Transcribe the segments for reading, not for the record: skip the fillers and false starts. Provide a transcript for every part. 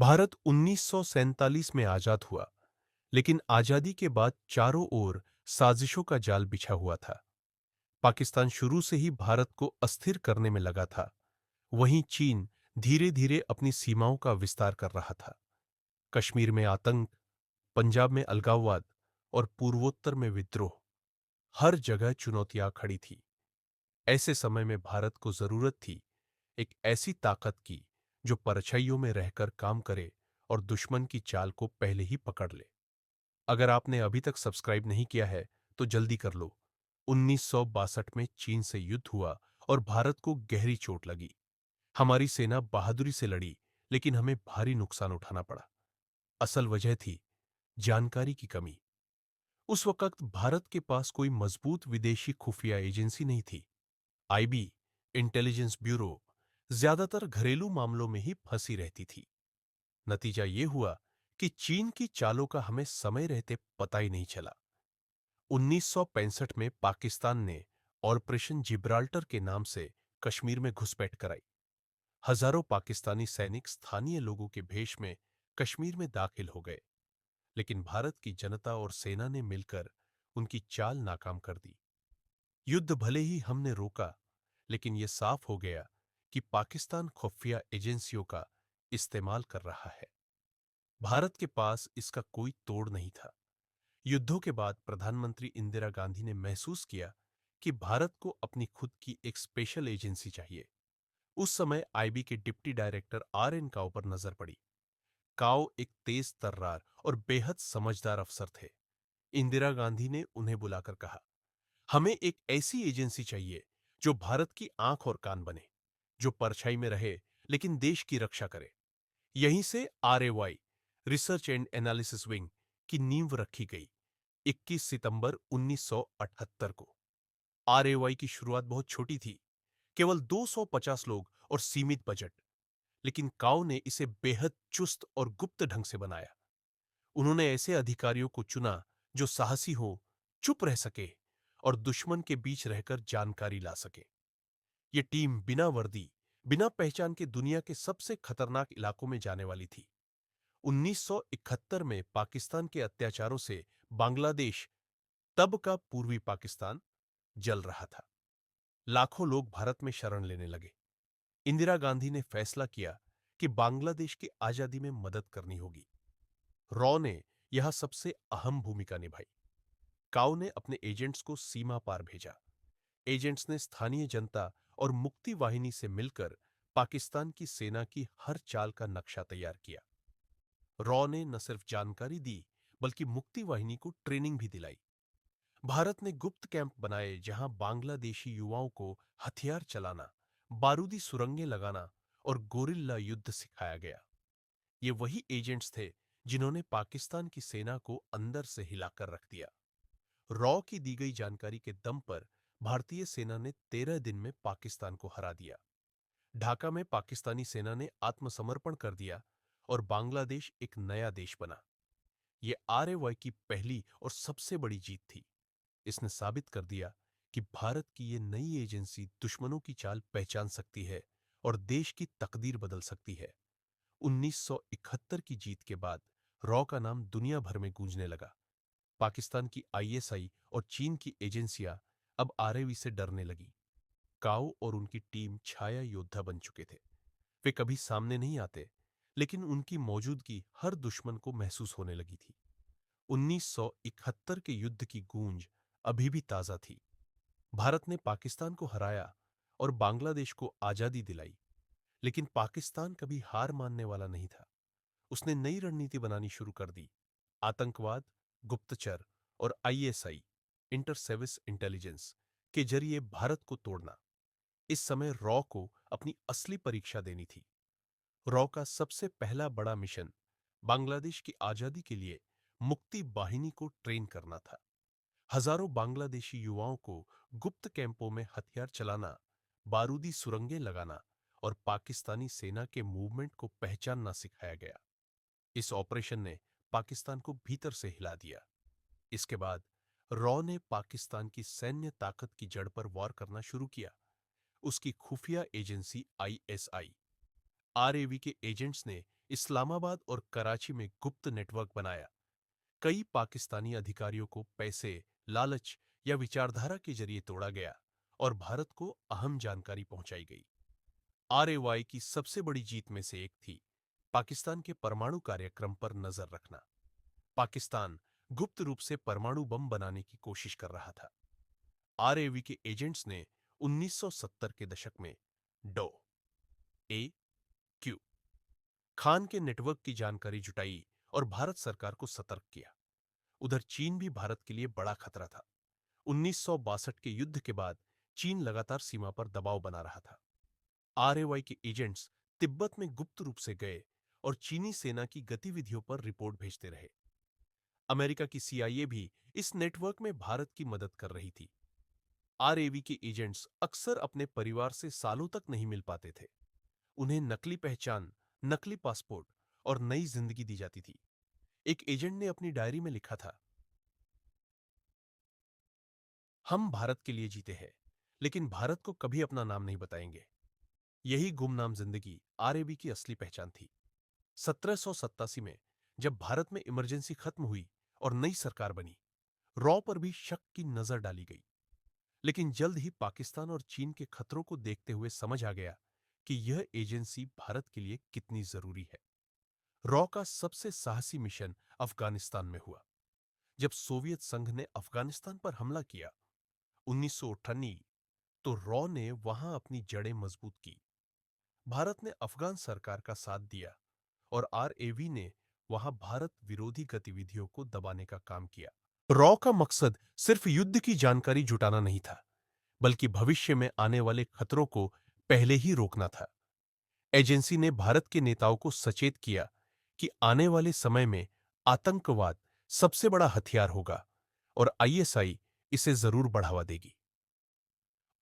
भारत 1947 में आजाद हुआ, लेकिन आजादी के बाद चारों ओर साजिशों का जाल बिछा हुआ था। पाकिस्तान शुरू से ही भारत को अस्थिर करने में लगा था। वहीं चीन धीरे धीरे अपनी सीमाओं का विस्तार कर रहा था। कश्मीर में आतंक, पंजाब में अलगाववाद और पूर्वोत्तर में विद्रोह, हर जगह चुनौतियां खड़ी थी। ऐसे समय में भारत को जरूरत थी एक ऐसी ताकत की जो परछाइयों में रहकर काम करे और दुश्मन की चाल को पहले ही पकड़ ले। अगर आपने अभी तक सब्सक्राइब नहीं किया है तो जल्दी कर लो। 1962 में चीन से युद्ध हुआ और भारत को गहरी चोट लगी। हमारी सेना बहादुरी से लड़ी, लेकिन हमें भारी नुकसान उठाना पड़ा। असल वजह थी जानकारी की कमी। उस वक्त भारत के पास कोई मजबूत विदेशी खुफिया एजेंसी नहीं थी। आईबी, इंटेलिजेंस ब्यूरो, ज्यादातर घरेलू मामलों में ही फंसी रहती थी। नतीजा ये हुआ कि चीन की चालों का हमें समय रहते पता ही नहीं चला। 1965 में पाकिस्तान ने ऑपरेशन जिब्राल्टर के नाम से कश्मीर में घुसपैठ कराई। हजारों पाकिस्तानी सैनिक स्थानीय लोगों के भेष में कश्मीर में दाखिल हो गए, लेकिन भारत की जनता और सेना ने मिलकर उनकी चाल नाकाम कर दी। युद्ध भले ही हमने रोका, लेकिन यह साफ हो गया कि पाकिस्तान खुफिया एजेंसियों का इस्तेमाल कर रहा है। भारत के पास इसका कोई तोड़ नहीं था। युद्धों के बाद प्रधानमंत्री इंदिरा गांधी ने महसूस किया कि भारत को अपनी खुद की एक स्पेशल एजेंसी चाहिए। उस समय आईबी के डिप्टी डायरेक्टर आर.एन. काओ पर नजर पड़ी। काओ एक तेज तर्रार और बेहद समझदार अफसर थे। इंदिरा गांधी ने उन्हें बुलाकर कहा, हमें एक ऐसी एजेंसी चाहिए जो भारत की आंख और कान बने, जो परछाई में रहे लेकिन देश की रक्षा करे। यहीं से आरएवाई, रिसर्च एंड एनालिसिस विंग, की नींव रखी गई। 21 सितंबर 1978 को। आरएवाई की शुरुआत बहुत छोटी थी, केवल 250 लोग और सीमित बजट। लेकिन काओ ने इसे बेहद चुस्त और गुप्त ढंग से बनाया। उन्होंने ऐसे अधिकारियों को चुना जो साहसी हो, चुप रह सके और दुश्मन के बीच रहकर जानकारी ला सके। ये टीम बिना वर्दी, बिना पहचान के दुनिया के सबसे खतरनाक इलाकों में जाने वाली थी। 1971 में पाकिस्तान के अत्याचारों से बांग्लादेश, तब का पूर्वी पाकिस्तान, जल रहा था। लाखों लोग भारत में शरण लेने लगे। इंदिरा गांधी ने फैसला किया कि बांग्लादेश की आजादी में मदद करनी होगी। रॉ ने यहां सबसे अहम भूमिका निभाई। काओ ने अपने एजेंट्स को सीमा पार भेजा। एजेंट्स ने स्थानीय जनता और मुक्ति वाहिनी से मिलकर पाकिस्तान की सेना की हर चाल का नक्शा तैयार किया। रॉ ने न सिर्फ जानकारी दी, बल्कि मुक्ति वाहिनी को ट्रेनिंग भी दिलाई। भारत ने गुप्त कैंप बनाए जहां बांग्लादेशी युवाओं को हथियार चलाना, बारूदी सुरंगें लगाना और गोरिल्ला युद्ध सिखाया गया। ये वही एजेंट्स थे जिन्होंने पाकिस्तान की सेना को अंदर से हिलाकर रख दिया। रॉ की दी गई जानकारी के दम पर भारतीय सेना ने 13 दिन में पाकिस्तान को हरा दिया। ढाका में पाकिस्तानी सेना ने आत्मसमर्पण कर दिया और बांग्लादेश एक नया देश बना। यह आरएवाई की पहली और सबसे बड़ी जीत थी। इसने साबित कर दिया कि भारत की ये नई एजेंसी दुश्मनों की चाल पहचान सकती है और देश की तकदीर बदल सकती है। 1971 की जीत के बाद रॉ का नाम दुनिया भर में गूंजने लगा। पाकिस्तान की आईएसआई और चीन की एजेंसियां अब आरएवी से डरने लगी। काओ और उनकी टीम छाया योद्धा बन चुके थे। वे कभी सामने नहीं आते, लेकिन उनकी मौजूदगी हर दुश्मन को महसूस होने लगी थी। 1971 के युद्ध की गूंज अभी भी ताजा थी। भारत ने पाकिस्तान को हराया और बांग्लादेश को आजादी दिलाई, लेकिन पाकिस्तान कभी हार मानने वाला नहीं था। उसने नई रणनीति बनानी शुरू कर दी। आतंकवाद, गुप्तचर और आईएसआई, इंटर सर्विस इंटेलिजेंस, के जरिए भारत को तोड़ना। इस समय रॉ को अपनी असली परीक्षा देनी थी। रॉ का सबसे पहला बड़ा मिशन बांग्लादेश की आजादी के लिए मुक्ति वाहिनी को ट्रेन करना था। हजारों बांग्लादेशी युवाओं को गुप्त कैंपों में हथियार चलाना, बारूदी सुरंगें लगाना और पाकिस्तानी सेना के मूवमेंट को पहचानना सिखाया गया। इस ऑपरेशन ने पाकिस्तान को भीतर से हिला दिया। इसके बाद रॉ ने पाकिस्तान की सैन्य ताकत की जड़ पर वार करना शुरू किया। उसकी खुफिया एजेंसी आईएसआई, आरएवी के एजेंट्स ने इस्लामाबाद और कराची में गुप्त नेटवर्क बनाया। कई पाकिस्तानी अधिकारियों को पैसे, लालच या विचारधारा के जरिए तोड़ा गया और भारत को अहम जानकारी पहुंचाई गई। आरएवाई की सबसे बड़ी जीत में से एक थी पाकिस्तान के परमाणु कार्यक्रम पर नजर रखना। पाकिस्तान गुप्त रूप से परमाणु बम बनाने की कोशिश कर रहा था। आरएवी के एजेंट्स ने 1970 के दशक में डॉ ए क्यू खान के नेटवर्क की जानकारी जुटाई और भारत सरकार को सतर्क किया। उधर चीन भी भारत के लिए बड़ा खतरा था। 1962 के युद्ध के बाद चीन लगातार सीमा पर दबाव बना रहा था। आरएवाई के एजेंट्स तिब्बत में गुप्त रूप से गए और चीनी सेना की गतिविधियों पर रिपोर्ट भेजते रहे। अमेरिका की सीआईए भी इस नेटवर्क में भारत की मदद कर रही थी। आरएवी के एजेंट्स अक्सर अपने परिवार से सालों तक नहीं मिल पाते थे। उन्हें नकली पहचान, नकली पासपोर्ट और नई जिंदगी दी जाती थी। एक एजेंट ने अपनी डायरी में लिखा था, हम भारत के लिए जीते हैं, लेकिन भारत को कभी अपना नाम नहीं बताएंगे। यही गुमनाम जिंदगी आरएबी की असली पहचान थी। 1787 में जब भारत में इमरजेंसी खत्म हुई और नई सरकार बनी, रॉ पर भी शक की नजर डाली गई। लेकिन जल्द ही पाकिस्तान और चीन के खतरों को देखते हुए समझ आ गया कि यह एजेंसी भारत के लिए कितनी जरूरी है। रॉ का सबसे साहसी मिशन अफगानिस्तान में हुआ। जब सोवियत संघ ने अफगानिस्तान पर हमला किया 1998, तो रॉ ने वहां अपनी जड़ें मजबूत की। भारत ने अफगान सरकार का साथ दिया और आरएवी ने वहां भारत विरोधी गतिविधियों को दबाने का काम किया। रॉ का मकसद सिर्फ युद्ध की जानकारी जुटाना नहीं था, बल्कि भविष्य में आने वाले खतरों को पहले ही रोकना था। एजेंसी ने भारत के नेताओं को सचेत किया कि आने वाले समय में आतंकवाद सबसे बड़ा हथियार होगा और आईएसआई इसे जरूर बढ़ावा देगी।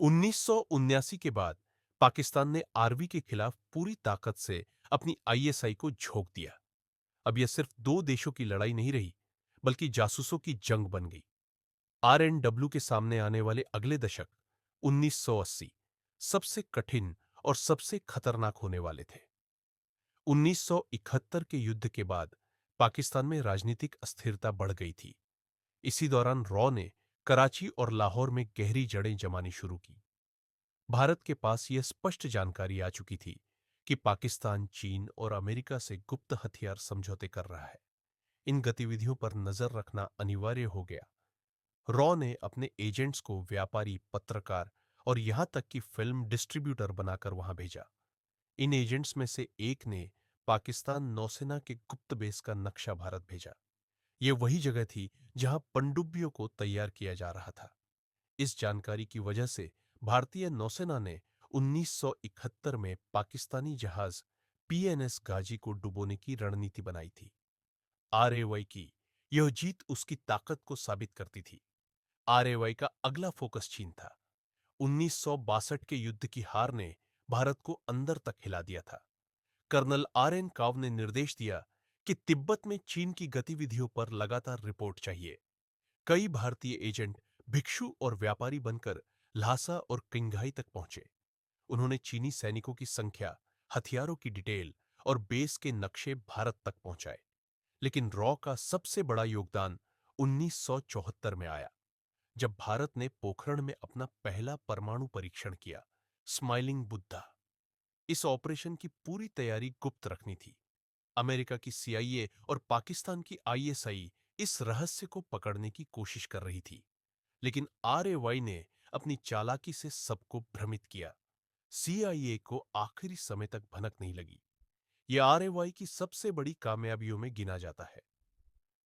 1979 के बाद पाकिस्तान ने आरवी के खिलाफ पूरी ताकत से अपनी आईएसआई को झोंक दिया। अब यह सिर्फ दो देशों की लड़ाई नहीं रही, बल्कि जासूसों की जंग बन गई। आरएनडब्ल्यू के सामने आने वाले अगले दशक 1980 सबसे कठिन और सबसे खतरनाक होने वाले थे। 1971 के युद्ध के बाद पाकिस्तान में राजनीतिक अस्थिरता बढ़ गई थी। इसी दौरान रॉ ने कराची और लाहौर में गहरी जड़ें जमानी शुरू की। भारत के पास यह स्पष्ट जानकारी आ चुकी थी कि पाकिस्तान चीन और अमेरिका से गुप्त हथियार समझौते कर रहा है। इन गतिविधियों पर नजर रखना अनिवार्य हो गया। रॉ ने अपने एजेंट्स को व्यापारी, पत्रकार और यहां तक कि फिल्म डिस्ट्रीब्यूटर बनाकर वहां भेजा। इन एजेंट्स में से एक ने पाकिस्तान नौसेना के गुप्त बेस का नक्शा भारत भेजा। यह वही जगह थी जहां पनडुब्बियों को तैयार किया जा रहा था। इस जानकारी की वजह से भारतीय नौसेना ने 1971 में पाकिस्तानी जहाज पीएनएस गाजी को डुबोने की रणनीति बनाई थी। आरएवाई की यह जीत उसकी ताकत को साबित करती थी। आरएवाई का अगला फोकस चीन था। 1962 के युद्ध की हार ने भारत को अंदर तक हिला दिया था। कर्नल आरएन काव ने निर्देश दिया कि तिब्बत में चीन की गतिविधियों पर लगातार रिपोर्ट चाहिए। कई भारतीय एजेंट भिक्षु और व्यापारी बनकर ल्हासा और किंगहाई तक पहुंचे। उन्होंने चीनी सैनिकों की संख्या, हथियारों की डिटेल और बेस के नक्शे भारत तक पहुंचाए। लेकिन रॉ का सबसे बड़ा योगदान 1974 में आया, जब भारत ने पोखरण में अपना पहला परमाणु परीक्षण किया। स्माइलिंग बुद्धा। इस ऑपरेशन की पूरी तैयारी गुप्त रखनी थी। अमेरिका की सीआईए और पाकिस्तान की आईएसआई इस रहस्य को पकड़ने की कोशिश कर रही थी, लेकिन आरएवाई ने अपनी चालाकी से सबको भ्रमित किया। सीआईए को आखिरी समय तक भनक नहीं लगी। यह आरएवाई की सबसे बड़ी कामयाबियों में गिना जाता है।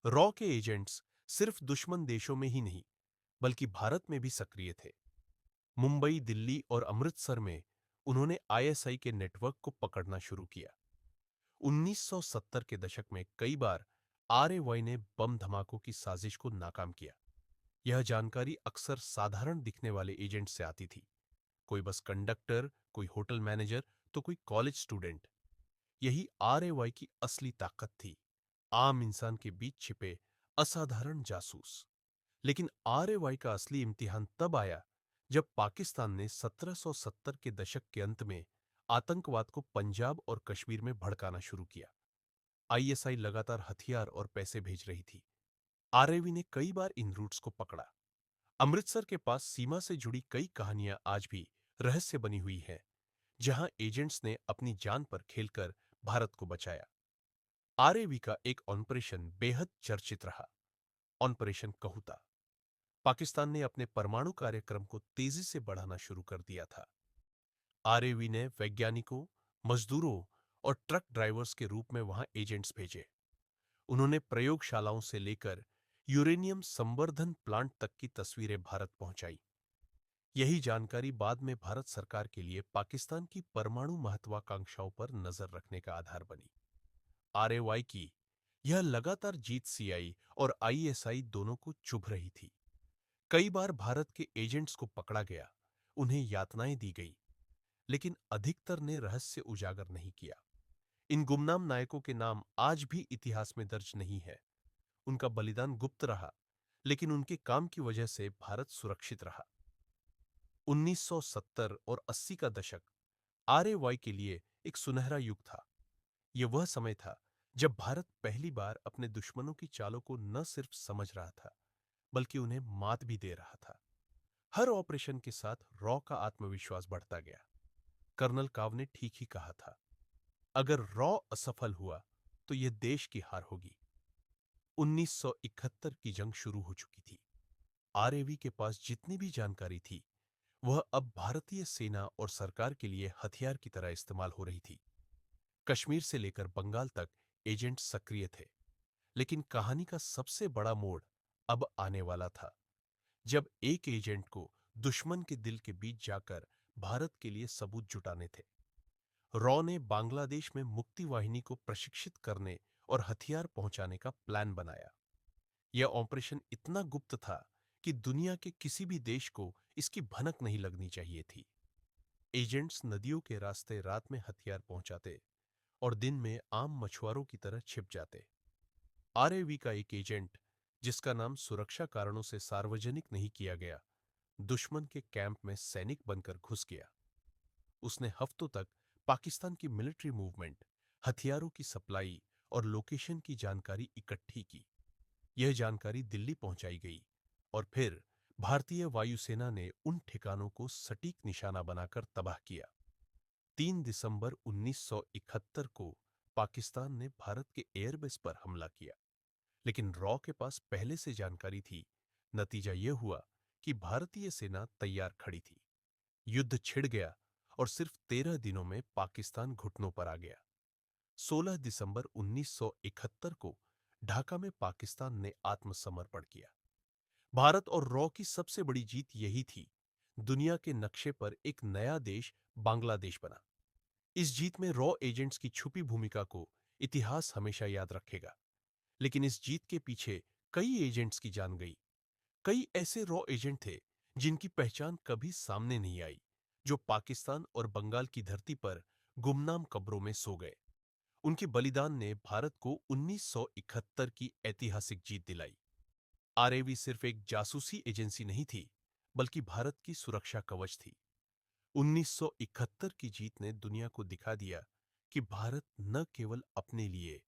रॉ के एजेंट्स सिर्फ दुश्मन देशों में ही नहीं, बल्कि भारत में भी सक्रिय थे। मुंबई, दिल्ली और अमृतसर में उन्होंने आईएसआई के नेटवर्क को पकड़ना शुरू किया। 1970 के दशक में कई बार आरएवाई ने बम धमाकों की साजिश को नाकाम किया। यह जानकारी अक्सर साधारण दिखने वाले एजेंट से आती थी। कोई बस कंडक्टर, कोई होटल मैनेजर, तो कोई कॉलेज स्टूडेंट। यही आरएवाई की असली ताकत थी, आम इंसान के बीच छिपे असाधारण जासूस। लेकिन आरएवाई का असली इम्तिहान तब आया जब पाकिस्तान ने 1770 के दशक के अंत में आतंकवाद को पंजाब और कश्मीर में भड़काना शुरू किया। आईएसआई लगातार हथियार और पैसे भेज रही थी। आरएवी ने कई बार इन रूट्स को पकड़ा। अमृतसर के पास सीमा से जुड़ी कई कहानियां आज भी रहस्य बनी हुई हैं, जहां एजेंट्स ने अपनी जान पर खेलकर भारत को बचाया। आरएवी का एक ऑपरेशन बेहद चर्चित रहा, ऑपरेशन कहूता। पाकिस्तान ने अपने परमाणु कार्यक्रम को तेजी से बढ़ाना शुरू कर दिया था। आरएवी ने वैज्ञानिकों, मजदूरों और ट्रक ड्राइवर्स के रूप में वहां एजेंट्स भेजे। उन्होंने प्रयोगशालाओं से लेकर यूरेनियम संवर्धन प्लांट तक की तस्वीरें भारत पहुंचाई। यही जानकारी बाद में भारत सरकार के लिए पाकिस्तान की परमाणु महत्वाकांक्षाओं पर नजर रखने का आधार बनी। आरएवाई की यह लगातार जीत सीआई और आईएसआई दोनों को चुभ रही थी। कई बार भारत के एजेंट्स को पकड़ा गया, उन्हें यातनाएं दी गई, लेकिन अधिकतर ने रहस्य उजागर नहीं किया। इन गुमनाम नायकों के नाम आज भी इतिहास में दर्ज नहीं है। उनका बलिदान गुप्त रहा, लेकिन उनके काम की वजह से भारत सुरक्षित रहा। 1970 और 80 का दशक आरएवाई के लिए एक सुनहरा युग था। यह वह समय था जब भारत पहली बार अपने दुश्मनों की चालों को न सिर्फ समझ रहा था, बल्कि उन्हें मात भी दे रहा था। हर ऑपरेशन के साथ रॉ का आत्मविश्वास बढ़ता गया। कर्नल काव ने ठीक ही कहा था, अगर रॉ असफल हुआ तो यह देश की हार होगी। 1971 की जंग शुरू हो चुकी थी। आरएवी के पास जितनी भी जानकारी थी, वह अब भारतीय सेना और सरकार के लिए हथियार की तरह इस्तेमाल हो रही थी। कश्मीर से लेकर बंगाल तक एजेंट सक्रिय थे, लेकिन कहानी का सबसे बड़ा मोड़ अब आने वाला था, जब एक एजेंट को दुश्मन के दिल के बीच जाकर भारत के लिए सबूत जुटाने थे। रॉ ने बांग्लादेश में मुक्ति वाहिनी को प्रशिक्षित करने और हथियार पहुंचाने का प्लान बनाया। यह ऑपरेशन इतना गुप्त था कि दुनिया के किसी भी देश को इसकी भनक नहीं लगनी चाहिए थी। एजेंट्स नदियों के रास्ते रात में हथियार पहुंचाते और दिन में आम मछुआरों की तरह छिप जाते। आरएवी का एक एजेंट, जिसका नाम सुरक्षा कारणों से सार्वजनिक नहीं किया गया, दुश्मन के कैंप में सैनिक बनकर घुस गया। उसने हफ्तों तक पाकिस्तान की मिलिट्री मूवमेंट, हथियारों की सप्लाई और लोकेशन की जानकारी इकट्ठी की। यह जानकारी दिल्ली पहुंचाई गई और फिर भारतीय वायुसेना ने उन ठिकानों को सटीक निशाना बनाकर तबाह किया। 3 दिसंबर 1971 को पाकिस्तान ने भारत के एयरबेस पर हमला किया, लेकिन रॉ के पास पहले से जानकारी थी। नतीजा यह हुआ कि भारतीय सेना तैयार खड़ी थी। युद्ध छिड़ गया और सिर्फ 13 दिनों में पाकिस्तान घुटनों पर आ गया। 16 दिसंबर 1971 को ढाका में पाकिस्तान ने आत्मसमर्पण किया। भारत और रॉ की सबसे बड़ी जीत यही थी। दुनिया के नक्शे पर एक नया देश बांग्लादेश बना। इस जीत में रॉ एजेंट्स की छुपी भूमिका को इतिहास हमेशा याद रखेगा। लेकिन इस जीत के पीछे कई एजेंट्स की जान गई। कई ऐसे रॉ एजेंट थे जिनकी पहचान कभी सामने नहीं आई, जो पाकिस्तान और बंगाल की धरती पर गुमनाम कब्रों में सो गए। उनके बलिदान ने भारत को 1971 की ऐतिहासिक जीत दिलाई। आरएवी सिर्फ एक जासूसी एजेंसी नहीं थी, बल्कि भारत की सुरक्षा कवच थी। 1971 की जीत ने दुनिया को दिखा दिया कि भारत न केवल अपने लिए